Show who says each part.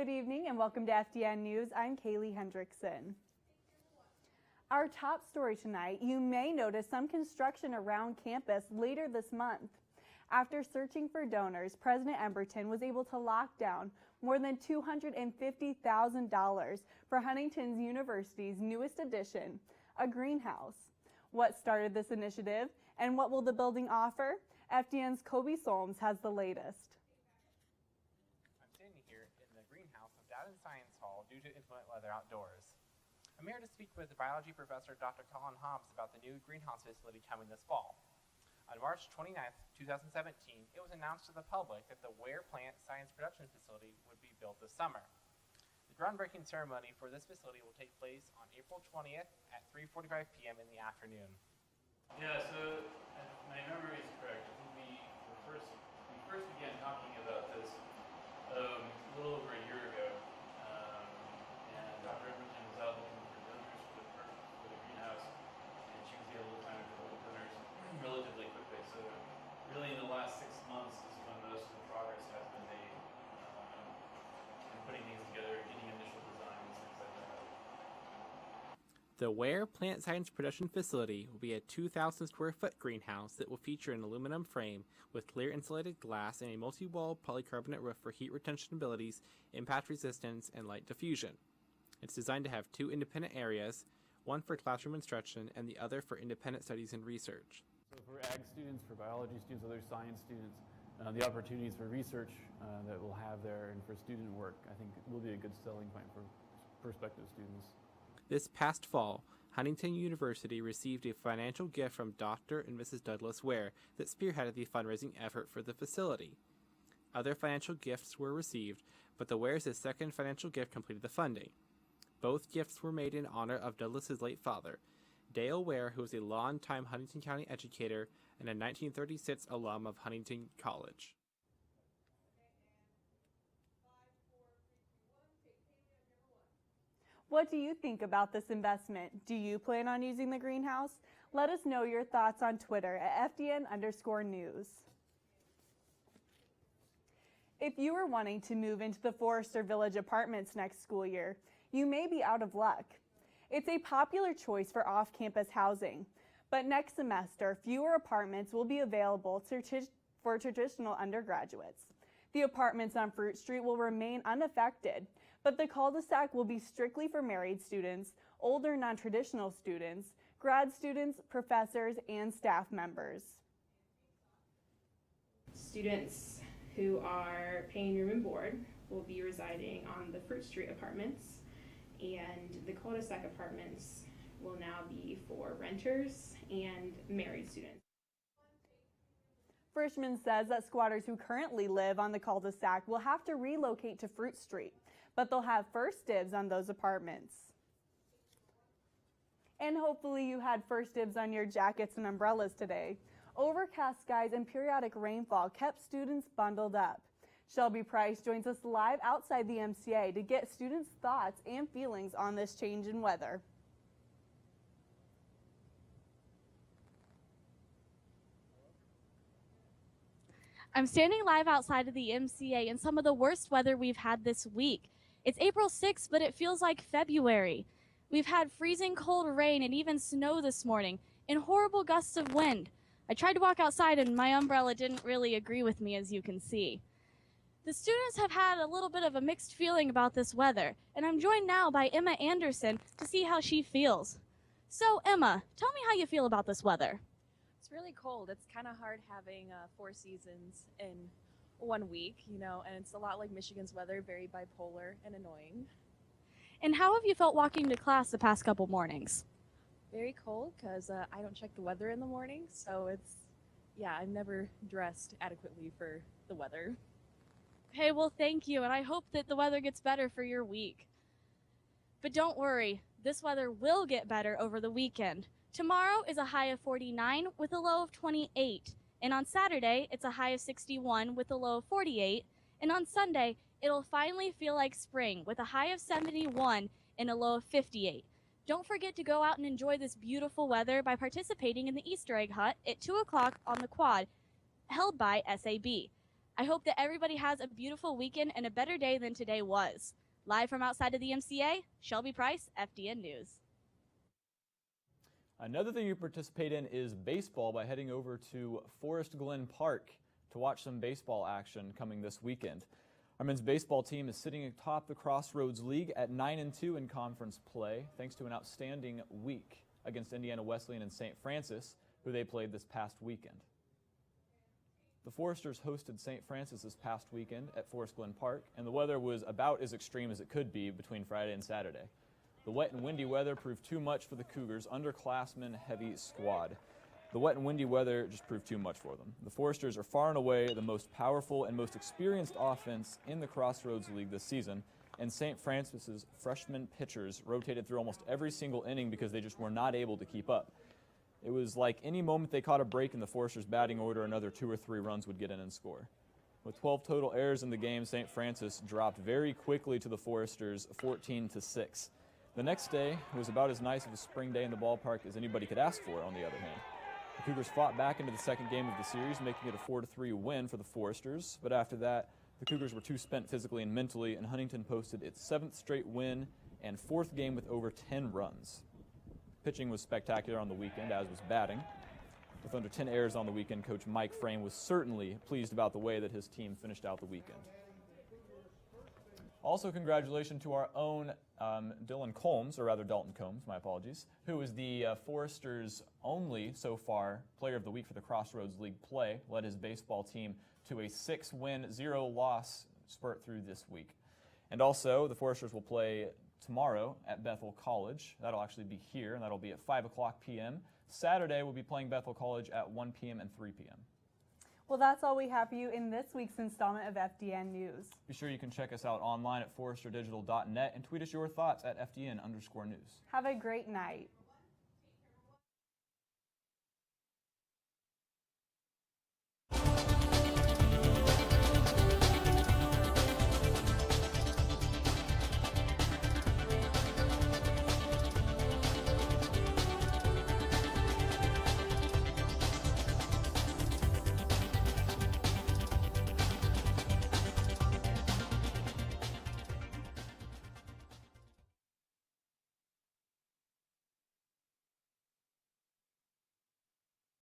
Speaker 1: Good evening and welcome to FDN News. I'm Kaylee Hendrickson. Our top story tonight, you may notice some construction around campus later this month. After searching for donors, President Emberton was able to lock down more than $250,000 for Huntington University's newest addition, a greenhouse. What started this initiative and what will the building offer? FDN's Kobe Solms has the latest.
Speaker 2: I'm standing here in the greenhouse of Data and Science Hall due to inclement weather outdoors. I'm here to speak with biology professor Dr. Colin Hobbs about the new greenhouse facility coming this fall. On March 29th, 2017, it was announced to the public that the Ware Plant Science Production Facility would be built this summer. The groundbreaking ceremony for this facility will take place on April 20th at 3:45 p.m. in the afternoon.
Speaker 3: Yeah, so if my memory is correct, I think we first began talking about this a little over a year ago, and Dr. Huntington was out looking for donors for the greenhouse, and she was able to find a couple of donors relatively quickly. So really in the last 6 months is when most of the progress has been made in putting things together, getting initial designs, things like that.
Speaker 2: The Ware Plant Science Production Facility will be a 2,000 square foot greenhouse that will feature an aluminum frame with clear insulated glass and a multi-wall polycarbonate roof for heat retention abilities, impact resistance, and light diffusion. It's designed to have two independent areas, one for classroom instruction and the other for independent studies and research.
Speaker 3: So for ag students, for biology students, other science students, the opportunities for research that we'll have there and for student work, I think will be a good selling point for prospective students.
Speaker 2: This past fall, Huntington University received a financial gift from Dr. and Mrs. Douglas Ware that spearheaded the fundraising effort for the facility. Other financial gifts were received, but the Wares' second financial gift completed the funding. Both gifts were made in honor of Douglas's late father, Dale Ware, who was a longtime Huntington County educator and a 1936 alum of Huntington College.
Speaker 1: What do you think about this investment? Do you plan on using the greenhouse? Let us know your thoughts on Twitter at FDN_news. If you are wanting to move into the Forester Village apartments next school year, you may be out of luck. It's a popular choice for off-campus housing, but next semester, fewer apartments will be available for traditional undergraduates. The apartments on Fruit Street will remain unaffected, but the cul-de-sac will be strictly for married students, older non-traditional students, grad students, professors, and staff members.
Speaker 4: Students who are paying room and board will be residing on the Fruit Street apartments, and the cul-de-sac apartments will now be for renters and married students.
Speaker 1: Frischman says that squatters who currently live on the cul-de-sac will have to relocate to Fruit Street, but they'll have first dibs on those apartments. And hopefully you had first dibs on your jackets and umbrellas today. Overcast skies and periodic rainfall kept students bundled up. Shelby Price joins us live outside the MCA to get students' thoughts and feelings on this change in weather.
Speaker 5: I'm standing live outside of the MCA in some of the worst weather we've had this week. It's April 6th, but it feels like February. We've had freezing cold rain and even snow this morning and horrible gusts of wind. I tried to walk outside and my umbrella didn't really agree with me, as you can see. The students have had a little bit of a mixed feeling about this weather, and I'm joined now by Emma Anderson to see how she feels. So Emma, tell me how you feel about this weather.
Speaker 6: It's really cold. It's kind of hard having 4 seasons in 1 week, you know, and it's a lot like Michigan's weather, very bipolar and annoying.
Speaker 5: And how have you felt walking to class the past couple mornings?
Speaker 6: Very cold because I don't check the weather in the morning, so I'm never dressed adequately for the weather.
Speaker 5: Okay, well, thank you, and I hope that the weather gets better for your week. But don't worry, this weather will get better over the weekend. Tomorrow is a high of 49 with a low of 28. And on Saturday, it's a high of 61 with a low of 48. And on Sunday, it'll finally feel like spring with a high of 71 and a low of 58. Don't forget to go out and enjoy this beautiful weather by participating in the Easter egg hunt at 2 o'clock on the quad, held by SAB. I hope that everybody has a beautiful weekend and a better day than today was. Live from outside of the MCA, Shelby Price, FDN News.
Speaker 7: Another thing you participate in is baseball by heading over to Forest Glen Park to watch some baseball action coming this weekend. Our men's baseball team is sitting atop the Crossroads League at 9-2 in conference play, thanks to an outstanding week against Indiana Wesleyan and St. Francis, who they played this past weekend. The Foresters hosted St. Francis this past weekend at Forest Glen Park, and the weather was about as extreme as it could be between Friday and Saturday. The wet and windy weather proved too much for the Cougars' underclassmen heavy squad. The wet and windy weather just proved too much for them. The Foresters are far and away the most powerful and most experienced offense in the Crossroads League this season, and St. Francis's freshman pitchers rotated through almost every single inning because they just were not able to keep up. It was like any moment they caught a break in the Foresters' batting order, another 2 or 3 runs would get in and score. With 12 total errors in the game, St. Francis dropped very quickly to the Foresters 14-6. The next day was about as nice of a spring day in the ballpark as anybody could ask for, on the other hand. The Cougars fought back into the second game of the series, making it a 4-3 win for the Foresters, but after that, the Cougars were too spent physically and mentally, and Huntington posted its 7th straight win and 4th game with over 10 runs. Pitching was spectacular on the weekend, as was batting. With under 10 errors on the weekend, Coach Mike Frame was certainly pleased about the way that his team finished out the weekend. Also, congratulations to our own Dalton Combs, my apologies, who is the Foresters' only, so far, Player of the Week for the Crossroads League play, led his baseball team to a 6-win, 0-loss spurt through this week. And also, the Foresters will play tomorrow at Bethel College. That'll actually be here, and that'll be at 5 o'clock p.m. Saturday, we'll be playing Bethel College at 1 p.m. and 3 p.m.
Speaker 1: Well, that's all we have for you in this week's installment of FDN News.
Speaker 7: Be sure you can check us out online at foresterdigital.net and tweet us your thoughts at FDN_news.
Speaker 1: Have a great night.